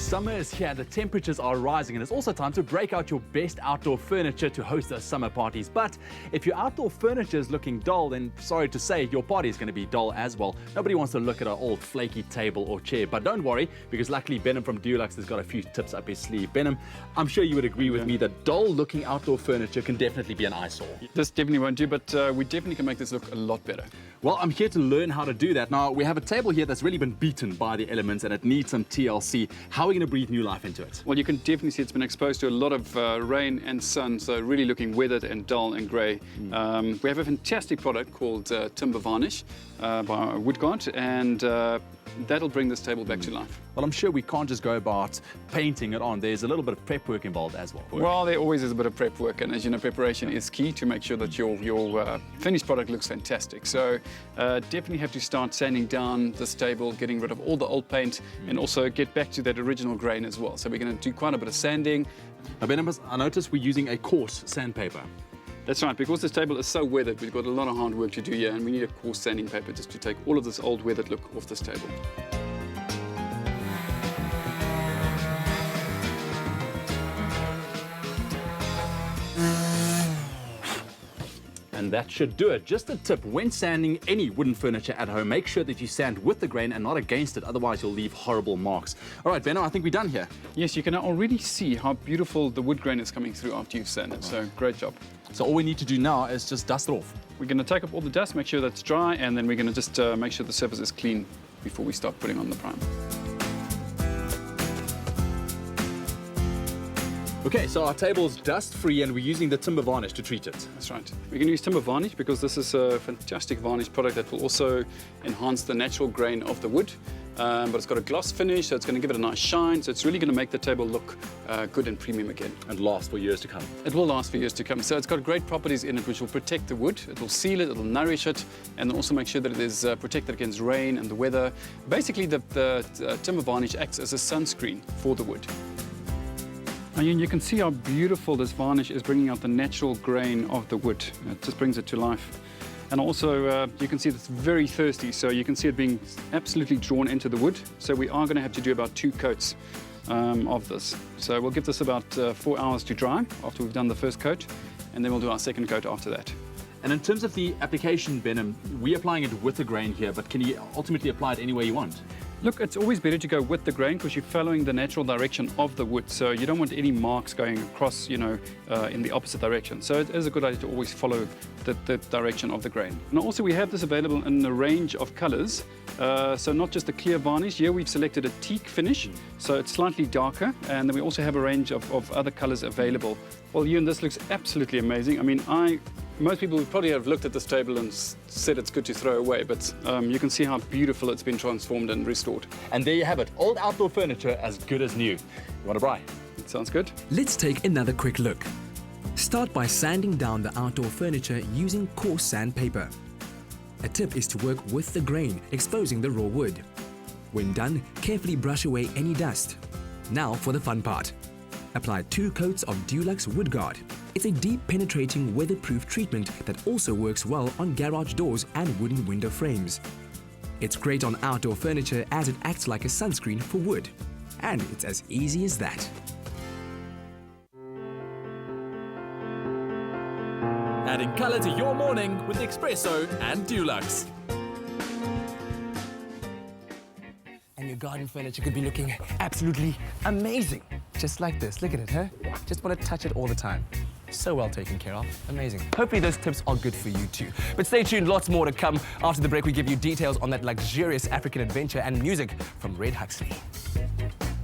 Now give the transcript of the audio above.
Summer is here, the temperatures are rising, and it's also time to break out your best outdoor furniture to host those summer parties. But if your outdoor furniture is looking dull, then sorry to say, your party is going to be dull as well. Nobody wants to look at an old flaky table or chair, but don't worry, because luckily Benham from Dulux has got a few tips up his sleeve. Benham, I'm sure you would agree with me that dull-looking outdoor furniture can definitely be an eyesore. This definitely won't do, but we definitely can make this look a lot better. Well, I'm here to learn how to do that. Now, we have a table here that's really been beaten by the elements and it needs some TLC. How are we going to breathe new life into it? Well, you can definitely see it's been exposed to a lot of rain and sun, so really looking weathered and dull and grey. We have a fantastic product called Timber Varnish by Woodguard, and that'll bring this table back to life. Well, I'm sure we can't just go about painting it on. There's a little bit of prep work involved as well. Well, there always is a bit of prep work, and as you know, preparation is key to make sure that your finished product looks fantastic. So definitely have to start sanding down this table, getting rid of all the old paint, and also get back to that original grain as well. So we're going to do quite a bit of sanding. Now, Benham, I noticed we're using a coarse sandpaper. That's right, because this table is so weathered, we've got a lot of hard work to do here, and we need a coarse sanding paper just to take all of this old weathered look off this table. And that should do it. Just a tip, when sanding any wooden furniture at home, make sure that you sand with the grain and not against it, otherwise you'll leave horrible marks. All right, Benno, I think we're done here. Yes, you can already see how beautiful the wood grain is coming through after you've sanded, so great job. So all we need to do now is just dust it off. We're going to take up all the dust, make sure that's dry, and then we're going to just make sure the surface is clean before we start putting on the primer. Okay, so our table's dust-free and we're using the timber varnish to treat it. That's right. We're going to use timber varnish because this is a fantastic varnish product that will also enhance the natural grain of the wood. But it's got a gloss finish, so it's going to give it a nice shine. So it's really going to make the table look good and premium again. And last for years to come. It will last for years to come. So it's got great properties in it which will protect the wood. It will seal it, it will nourish it, and also make sure that it is protected against rain and the weather. Basically, the timber varnish acts as a sunscreen for the wood. And you can see how beautiful this varnish is, bringing out the natural grain of the wood. It just brings it to life. And also, you can see it's very thirsty, so you can see it being absolutely drawn into the wood. So we are going to have to do about 2 coats of this. So we'll give this about 4 hours to dry after we've done the first coat, and then we'll do our second coat after that. And in terms of the application, Benham, we're applying it with the grain here, but can you ultimately apply it any way you want? Look, it's always better to go with the grain because you're following the natural direction of the wood. So you don't want any marks going across, in the opposite direction. So it is a good idea to always follow the direction of the grain. And also we have this available in a range of colors. So not just a clear varnish. Here we've selected a teak finish, so it's slightly darker. And then we also have a range of other colors available. Well, Ewan, this looks absolutely amazing. I mean, most people would probably have looked at this table and said it's good to throw away, but you can see how beautiful it's been transformed and restored. And there you have it, old outdoor furniture as good as new. You want to buy? It sounds good. Let's take another quick look. Start by sanding down the outdoor furniture using coarse sandpaper. A tip is to work with the grain, exposing the raw wood. When done, carefully brush away any dust. Now for the fun part. Apply 2 coats of Dulux Woodguard. It's a deep penetrating weatherproof treatment that also works well on garage doors and wooden window frames. It's great on outdoor furniture as it acts like a sunscreen for wood. And it's as easy as that. Adding colour to your morning with Espresso and Dulux. And your garden furniture could be looking absolutely amazing. Just like this. Look at it, huh? Just want to touch it all the time. So well taken care of. Amazing. Hopefully those tips are good for you too. But stay tuned, lots more to come. After the break, we give you details on that luxurious African adventure and music from Red Huxley.